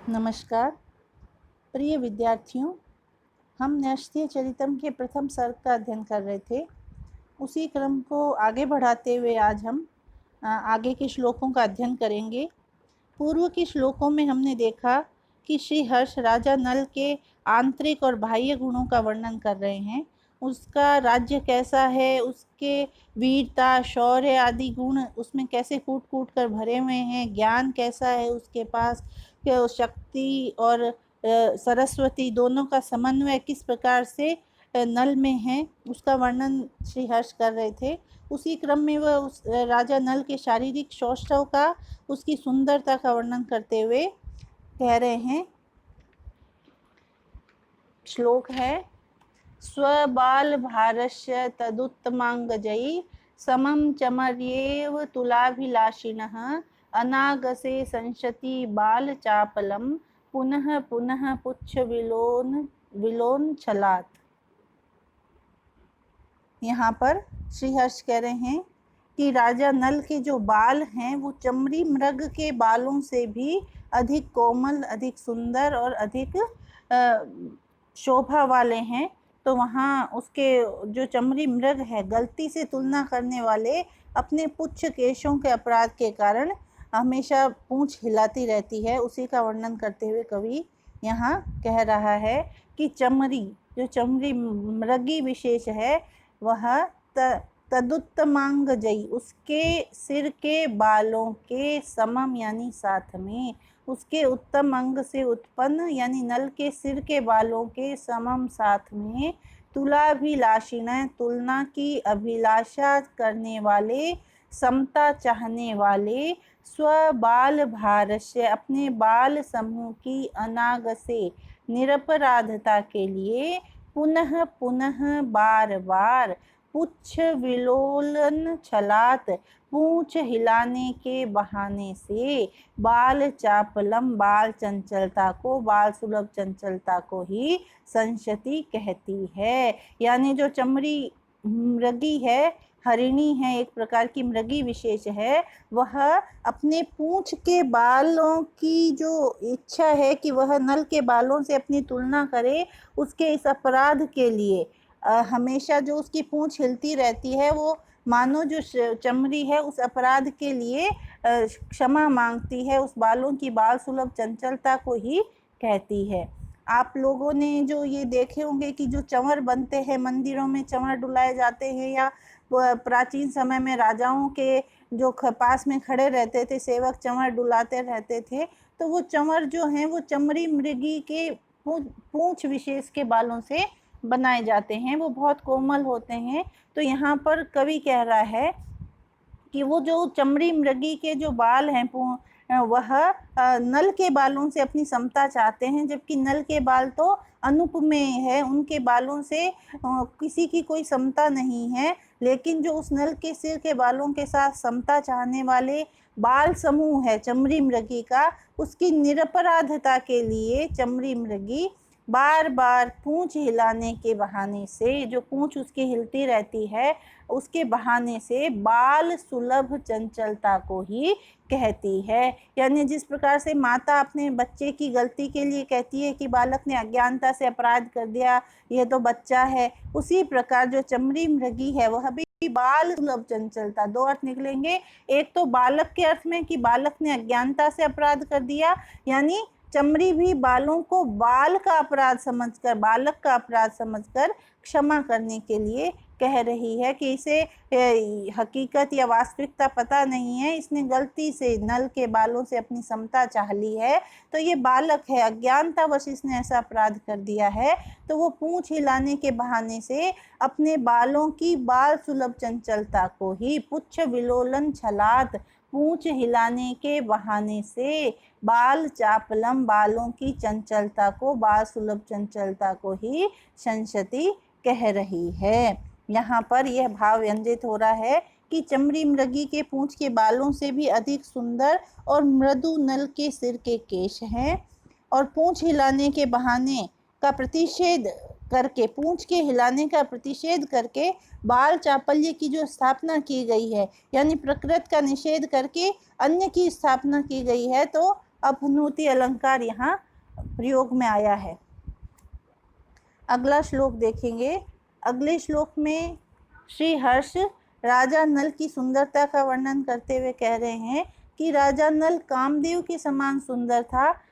नमस्कार प्रिय विद्यार्थियों। हम न्यस्तय चरितम के प्रथम सर्ग का अध्ययन कर रहे थे। उसी क्रम को आगे बढ़ाते हुए आज हम आगे के श्लोकों का अध्ययन करेंगे। पूर्व के श्लोकों में हमने देखा कि श्री हर्ष राजा नल के आंतरिक और बाह्य गुणों का वर्णन कर रहे हैं। उसका राज्य कैसा है, उसके वीरता, शौर्य आदि गुण उसमें कैसे कूट कूट कर भरे हुए हैं, ज्ञान कैसा है उसके पास, शक्ति और सरस्वती दोनों का समन्वय किस प्रकार से नल में है, उसका वर्णन श्री हर्ष कर रहे थे। उसी क्रम में वह उस राजा नल के शारीरिक सौष्ठव का, उसकी सुंदरता का वर्णन करते हुए कह रहे हैं। श्लोक है, स्वबाल भारस्य तदुत्तमांगजयी समम चमर्येव तुलाभिलाषिणः अनागसे संशति बाल चापलम पुनः पुनः पुच्छ विलोन छलात। यहाँ पर श्री हर्ष कह रहे हैं कि राजा नल के जो बाल हैं वो चमड़ी मृग के बालों से भी अधिक कोमल, अधिक सुंदर और अधिक शोभा वाले हैं। तो वहाँ उसके जो चमड़ी मृग है, गलती से तुलना करने वाले अपने पुच्छ केशों के अपराध के कारण हमेशा पूंछ हिलाती रहती है। उसी का वर्णन करते हुए कवि यहाँ कह रहा है कि चमड़ी, जो चमड़ी मृगी विशेष है, वह तदुत्तमांगजयी, उसके सिर के बालों के समम यानी साथ में, उसके उत्तम अंग से उत्पन्न यानी नल के सिर के बालों के समम साथ में, तुलाभिलाषिण, तुलना की अभिलाषा करने वाले, समता चाहने वाले, स्वबाल भारस्य, अपने बाल समूह की अनाग से निरपराधता के लिए, पुनः पुनः बार बार पुच्छ विलोलन छलात, पूंछ हिलाने के बहाने से, बाल चापलम, बाल चंचलता को, बाल सुलभ चंचलता को ही संशति कहती है। यानी जो चमड़ी मृगी है, हरिणी है, एक प्रकार की मृगी विशेष है, वह अपने पूंछ के बालों की जो इच्छा है कि वह नल के बालों से अपनी तुलना करे, उसके इस अपराध के लिए हमेशा जो उसकी पूंछ हिलती रहती है, वो मानो जो चमड़ी है उस अपराध के लिए क्षमा मांगती है, उस बालों की बाल सुलभ चंचलता को ही कहती है। आप लोगों ने जो ये देखे होंगे कि जो चंवर बनते हैं, मंदिरों में चंवर डुलाए जाते हैं, या प्राचीन समय में राजाओं के जो पास में खड़े रहते थे सेवक चंवर डुलाते रहते थे, तो वो चंवर जो हैं वो चमड़ी मृगी के पूंछ विशेष के बालों से बनाए जाते हैं, वो बहुत कोमल होते हैं। तो यहाँ पर कवि कह रहा है कि वो जो चमड़ी मृगी के जो बाल हैं वह नल के बालों से अपनी समता चाहते हैं, जबकि नल के बाल तो अनुपमेय है, उनके बालों से किसी की कोई समता नहीं है। लेकिन जो उस नल के सिर के बालों के साथ समता चाहने वाले बाल समूह है चमड़ी मृगी का, उसकी निरपराधता के लिए चमड़ी मृगी बार बार पूंछ हिलाने के बहाने से, जो पूंछ उसकी हिलती रहती है उसके बहाने से, बाल सुलभ चंचलता को ही कहती है। यानी जिस प्रकार से माता अपने बच्चे की गलती के लिए कहती है कि बालक ने अज्ञानता से अपराध कर दिया, यह तो बच्चा है, उसी प्रकार जो चमड़ी मृगी है वह भी बाल सुलभ चंचलता, दो अर्थ निकलेंगे। एक तो बालक के अर्थ में कि बालक ने अज्ञानता से अपराध कर दिया, यानी चमड़ी भी बालों को बाल का अपराध समझकर, बालक का अपराध समझकर क्षमा करने के लिए कह रही है कि इसे हकीकत या वास्तविकता पता नहीं है, इसने गलती से नल के बालों से अपनी समता चाह ली है, तो ये बालक है, अज्ञानतावश इसने ऐसा अपराध कर दिया है। तो वो पूंछ हिलाने के बहाने से अपने बालों की बाल सुलभ चंचलता को ही, पुच्छ विलोलन छलात, पूंछ हिलाने के बहाने से, बाल चापलम, बालों की चंचलता को, बाल सुलभ चंचलता को ही संशति कह रही है। यहाँ पर यह भाव व्यंजित हो रहा है कि चमड़ी मृगी के पूंछ के बालों से भी अधिक सुंदर और मृदु नल के सिर के केश हैं, और पूंछ हिलाने के बहाने का प्रतिषेध करके, पूंछ के हिलाने का प्रतिषेध करके बाल चापल्य की जो स्थापना की गई है, यानी प्रकृति का निषेध करके अन्य की स्थापना की गई है, तो अपनुति अलंकार यहाँ प्रयोग में आया है। अगला श्लोक देखेंगे। अगले श्लोक में श्री हर्ष राजा नल की सुंदरता का वर्णन करते हुए कह रहे हैं कि राजा नल कामदेव के समान सुंदर था,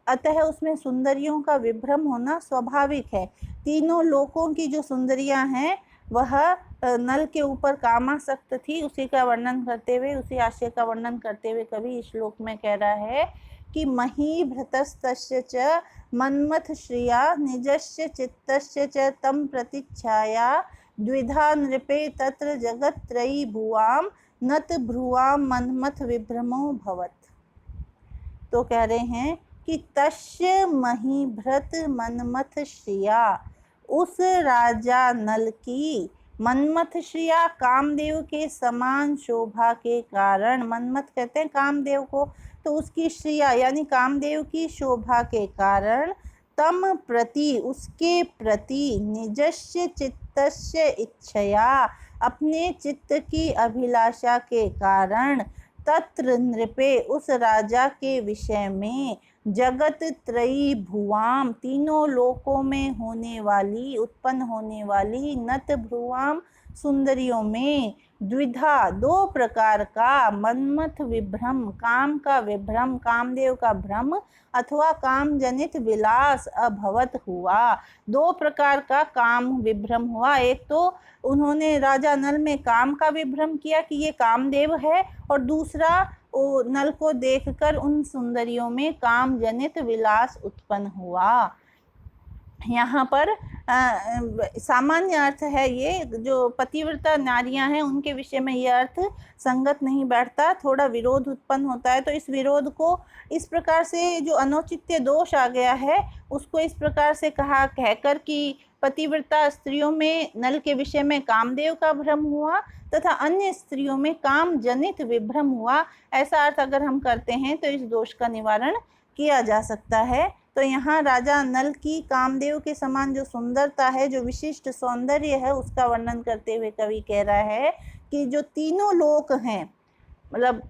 अतः उसमें सुंदरियों का विभ्रम होना स्वाभाविक है। तीनों लोकों की जो सुंदरियां हैं वह नल के ऊपर कामासक्त थी। उसी का वर्णन करते हुए, उसी आशय का वर्णन करते हुए कवि इस श्लोक में कह रहा है कि महीभृतस्तस्य च मन्मथ श्रिया निजस्य चित्तस्य च तम प्रतीच्छाया द्विधा नृपे तत्र जगत्त्रयी भुवां नत भ्रुवां मन्मथ विभ्रमो भवत्। तो कह रहे हैं कि तस्य महीभृत मन्मथ श्रिया, उस राजा नल की मन्मथ श्रिया कामदेव के समान शोभा के कारण, मन्मथ कहते हैं कामदेव को, तो उसकी श्रिया यानी कामदेव की शोभा के कारण तम प्रति, उसके प्रति निजस्य चित्तस्य इच्छया, अपने चित्त की अभिलाषा के कारण तत्र नृपे, उस राजा के विषय में जगत त्रयी भुवाम, तीनों लोकों में होने वाली, उत्पन्न होने वाली नत भ्रुवाम, सुंदरियों में द्विधा, दो प्रकार का मन्मथ विभ्रम, काम का विभ्रम, कामदेव का भ्रम अथवा काम जनित विलास अभवत हुआ। दो प्रकार का काम विभ्रम हुआ। एक तो उन्होंने राजा नल में काम का विभ्रम किया कि ये कामदेव है, और दूसरा नल को देखकर उन सुंदरियों में काम जनित विलास उत्पन्न हुआ। यहाँ पर सामान्य अर्थ है, ये जो पतिव्रता नारियां हैं उनके विषय में ये अर्थ संगत नहीं बैठता, थोड़ा विरोध उत्पन्न होता है। तो इस विरोध को इस प्रकार से, जो अनौचित्य दोष आ गया है उसको इस प्रकार से कहकर कि पतिव्रता स्त्रियों में नल के विषय में कामदेव का भ्रम हुआ तथा अन्य स्त्रियों में काम जनित विभ्रम हुआ, ऐसा अर्थ अगर हम करते हैं तो इस दोष का निवारण किया जा सकता है। तो यहाँ राजा नल की कामदेव के समान जो सुंदरता है, जो विशिष्ट सौंदर्य है, उसका वर्णन करते हुए कवि कह रहा है कि जो तीनों लोक हैं, मतलब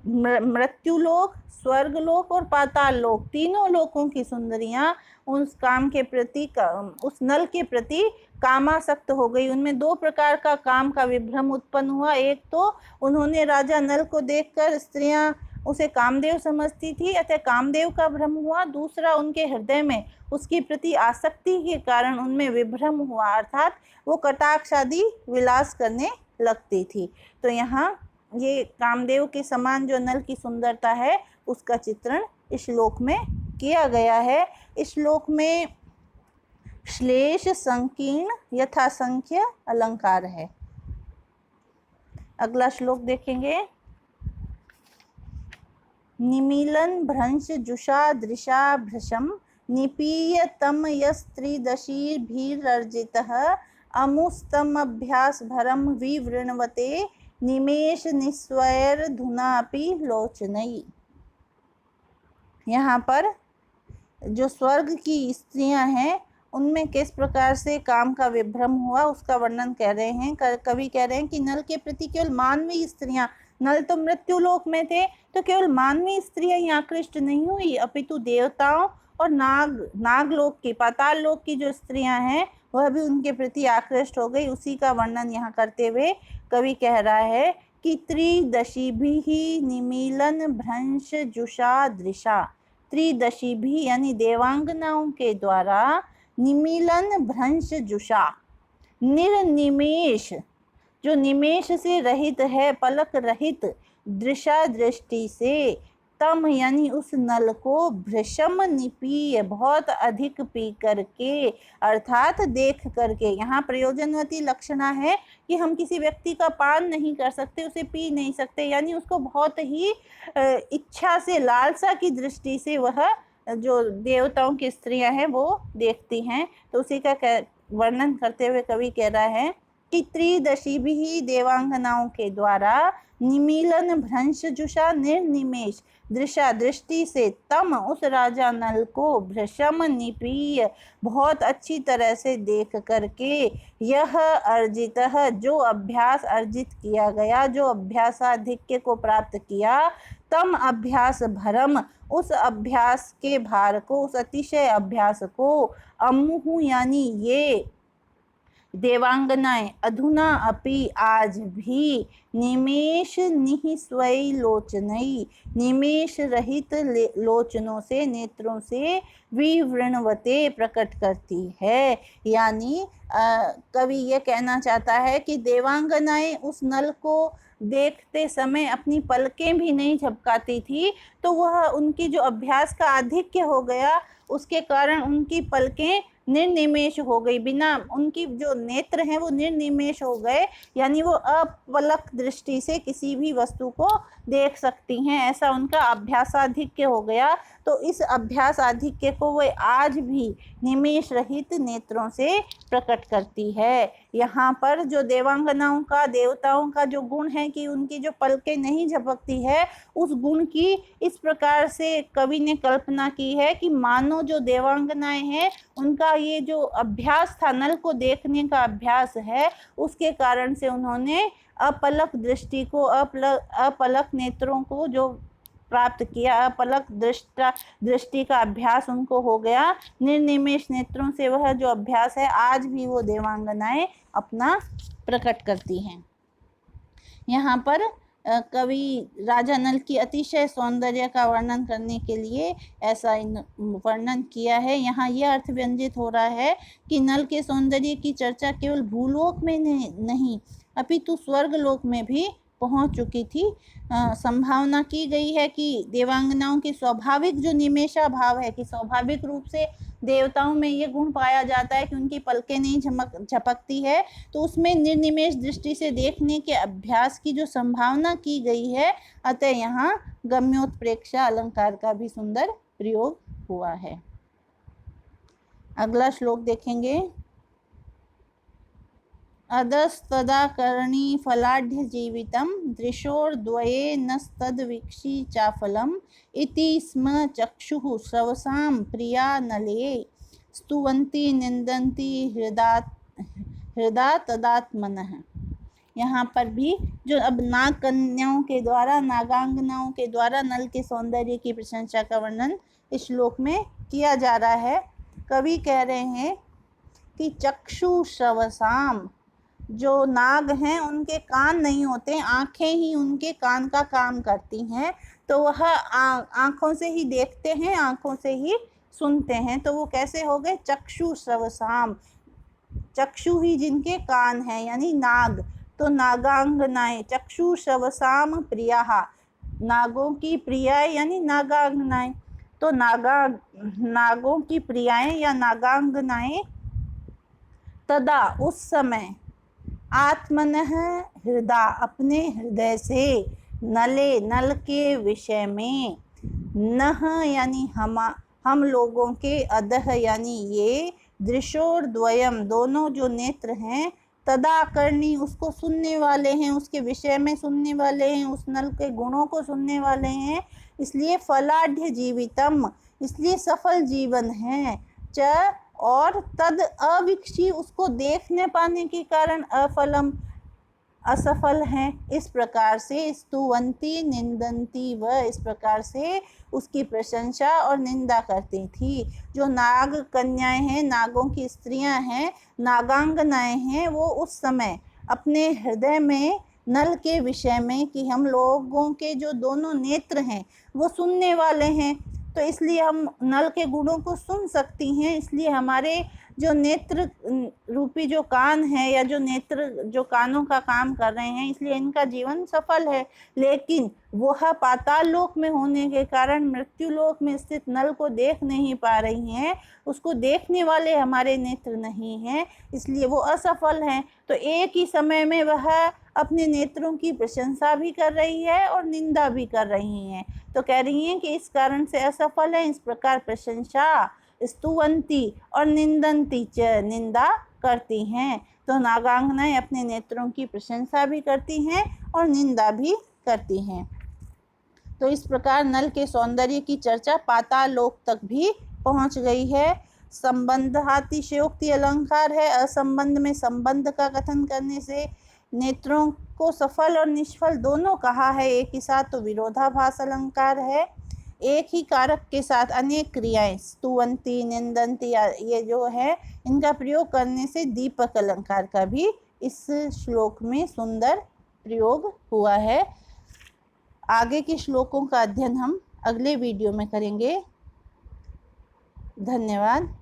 मृत्यु लोक, स्वर्ग लोक और पाताल लोक, तीनों लोकों की सुंदरियां उस काम के प्रति, उस नल के प्रति कामासक्त हो गई। उनमें दो प्रकार का काम का विभ्रम उत्पन्न हुआ। एक तो उन्होंने राजा नल को देखकर स्त्रियां उसे कामदेव समझती थी, अतः कामदेव का भ्रम हुआ। दूसरा, उनके हृदय में उसकी प्रति आसक्ति के कारण उनमें विभ्रम हुआ, अर्थात वो कटाक्ष आदि विलास करने लगती थी। तो यहाँ ये कामदेव के समान जो नल की सुंदरता है उसका चित्रण इस श्लोक में किया गया है। इस श्लोक में श्लेष संकीर्ण यथासंख्य अलंकार है। अगला श्लोक देखेंगे। निमीलन भ्रंश जुषा दृशा भृशम निपीय तम यस्त्रिदशीभिरर्जितः अमुस्तमभ्यास भरम विवृणवते निमेष निस्वैर धुनापि लोचनई। यहाँ पर जो स्वर्ग की स्त्रियां हैं उनमें किस प्रकार से काम का विभ्रम हुआ उसका वर्णन कर रहे हैं। कवि कह रहे हैं कि नल के प्रति केवल मानवीय स्त्रियां, नल तो मृत्यु लोक में थे, तो केवल मानवीय स्त्रियां ही आकृष्ट नहीं हुई, अपितु देवताओं और नागलोक की, पाताल लोक की जो स्त्रियां हैं वह भी उनके प्रति आकृष्ट हो गई। उसी का वर्णन यहाँ करते हुए कवि कह रहा है कि त्रिदशीभिः निमीलन भ्रंश जुषा दृशा, त्रिदशीभिः यानी देवांगनाओं के द्वारा, निमीलन भ्रंश जुषा, निर्निमेष, जो निमेष से रहित है, पलक रहित, दृशा दृष्टि से, तम यानी उस नल को, भृशम निपीय बहुत अधिक पी करके, अर्थात देख करके। यहाँ प्रयोजनवती लक्षणा है कि हम किसी व्यक्ति का पान नहीं कर सकते, उसे पी नहीं सकते, यानी उसको बहुत ही इच्छा से, लालसा की दृष्टि से वह जो देवताओं की स्त्रियां हैं वो देखती हैं। तो उसी का वर्णन करते हुए कवि कह रहा है कि त्रिदशीभिः देवांगनाओं के द्वारा, निमीलन भ्रंश जुषा निर्निमेष, दृशा दृष्टि से, तम उस राजा नल को, भृशम निपीय बहुत अच्छी तरह से देख करके, यह अर्जितः जो अभ्यास अर्जित किया गया, जो अभ्यासाधिक्य को प्राप्त किया, तम अभ्यास भरम, उस अभ्यास के भार को, उस अतिशय अभ्यास को, अमुहु यानी ये देवांगनाएं, अधुना अपि आज भी, निमेष निःस्वै लोचनई, निमेष रहित लोचनों से, नेत्रों से, विवृणवते प्रकट करती है। यानी कवि ये कहना चाहता है कि देवांगनाएं उस नल को देखते समय अपनी पलकें भी नहीं झपकाती थी, तो वह उनकी जो अभ्यास का आधिक्य हो गया उसके कारण उनकी पलकें निर्निमेष हो गई, बिना उनकी जो नेत्र हैं वो निर्निमेष हो गए, यानी वो अपलक दृष्टि से किसी भी वस्तु को देख सकती हैं, ऐसा उनका अभ्यासाधिक्य हो गया। तो इस अभ्यास आधिक्य को वो आज भी निमेष रहित नेत्रों से प्रकट करती है। यहाँ पर जो देवांगनाओं का, देवताओं का जो गुण है कि उनकी जो पलकें नहीं झपकती है, उस गुण की इस प्रकार से कवि ने कल्पना की है कि मानो जो देवांगनाएं हैं उनका ये जो अभ्यास था, नल को देखने का अभ्यास है, उसके कारण से उन्होंने अपलक दृष्टि को, अपलक नेत्रों को जो प्राप्त किया, अपलक दृष्टि का अभ्यास उनको हो गया। निर्निमेष नेत्रों से वह जो अभ्यास है आज भी वो देवांगनाएं अपना प्रकट करती हैं। यहाँ पर कवि राजा नल की अतिशय सौंदर्य का वर्णन करने के लिए ऐसा वर्णन किया है। यहाँ यह अर्थ व्यंजित हो रहा है कि नल के सौंदर्य की चर्चा केवल भूलोक में नहीं अपितु स्वर्ग लोक में भी पहुंच चुकी थी। संभावना की गई है कि देवांगनाओं की स्वाभाविक जो निमेषा भाव है, कि स्वाभाविक रूप से देवताओं में ये गुण पाया जाता है कि उनकी पलकें नहीं झपकती है, तो उसमें निर्निमेष दृष्टि से देखने के अभ्यास की जो संभावना की गई है, अतः यहाँ गम्योत्प्रेक्षा अलंकार का भी सुंदर प्रयोग हुआ है। अगला श्लोक देखेंगे। अधस्तदा कर्णी फलाढ्य जीवितं दृशोर्द्वये नस्तद्वीक्षी चाफलम् इति स्म चक्षुः श्रवसां प्रिया नले स्तुवन्ति निन्दन्ति हृदा तदात्मनः। यहाँ पर भी जो अब नाग कन्याओं के द्वारा, नागांगनाओं के द्वारा नल के सौंदर्य की प्रशंसा का वर्णन इस श्लोक में किया जा रहा है। कवि कह रहे हैं कि चक्षु श्रवसाम, जो नाग हैं उनके कान नहीं होते, आँखें ही उनके कान का काम करती हैं, तो वह आँखों से ही देखते हैं, आँखों से ही सुनते हैं। तो वो कैसे हो गए? चक्षु श्रवसाम, चक्षु ही जिनके कान हैं यानी नाग। तो नागांगनाएं, चक्षु श्रवसाम प्रिया, नागों की प्रियाएं यानी नागांगनाएं। तो नागों की प्रियाएं या नागांगनाएं तदा उस समय, आत्मनः हृदा अपने हृदय से, नले नल के विषय में, नह यानी हम लोगों के, अधः यानी ये, दृशोर्द्वयम दोनों जो नेत्र हैं, तदा करनी उसको सुनने वाले हैं, उसके विषय में सुनने वाले हैं, उस नल के गुणों को सुनने वाले हैं, इसलिए फलाढ्य जीवितम, इसलिए सफल जीवन है। च और तद अविक्षी, उसको देखने पाने के कारण अफलम असफल हैं। इस प्रकार से स्तुवंती निंदंती, वह इस प्रकार से उसकी प्रशंसा और निंदा करती थी। जो नाग कन्याएं हैं, नागों की स्त्रियां हैं, नागांगनाएं हैं, वो उस समय अपने हृदय में नल के विषय में, कि हम लोगों के जो दोनों नेत्र हैं वो सुनने वाले हैं, तो इसलिए हम नल के गुणों को सुन सकती हैं, इसलिए हमारे जो नेत्र रूपी जो कान है, या जो नेत्र जो कानों का काम कर रहे हैं, इसलिए इनका जीवन सफल है। लेकिन वह पाताल लोक में होने के कारण मृत्यु लोक में स्थित नल को देख नहीं पा रही हैं, उसको देखने वाले हमारे नेत्र नहीं हैं, इसलिए वो असफल हैं। तो एक ही समय में वह अपने नेत्रों की प्रशंसा भी कर रही है और निंदा भी कर रही हैं। तो कह रही हैं कि इस कारण से असफल है। इस प्रकार प्रशंसा, स्तुवंती और निंदंती च, निंदा करती हैं। तो नागांगनाएं अपने नेत्रों की प्रशंसा भी करती हैं और निंदा भी करती हैं। तो इस प्रकार नल के सौंदर्य की चर्चा पाताल लोक तक भी पहुंच गई है। संबंधातिशयोक्ति अलंकार है। असंबंध में संबंध का कथन करने से नेत्रों को सफल और निष्फल दोनों कहा है एक ही साथ, तो विरोधाभास अलंकार है। एक ही कारक के साथ अनेक क्रियाएं स्तुवंती, निंदंती ये जो है इनका प्रयोग करने से दीपक अलंकार का भी इस श्लोक में सुंदर प्रयोग हुआ है। आगे के श्लोकों का अध्ययन हम अगले वीडियो में करेंगे। धन्यवाद।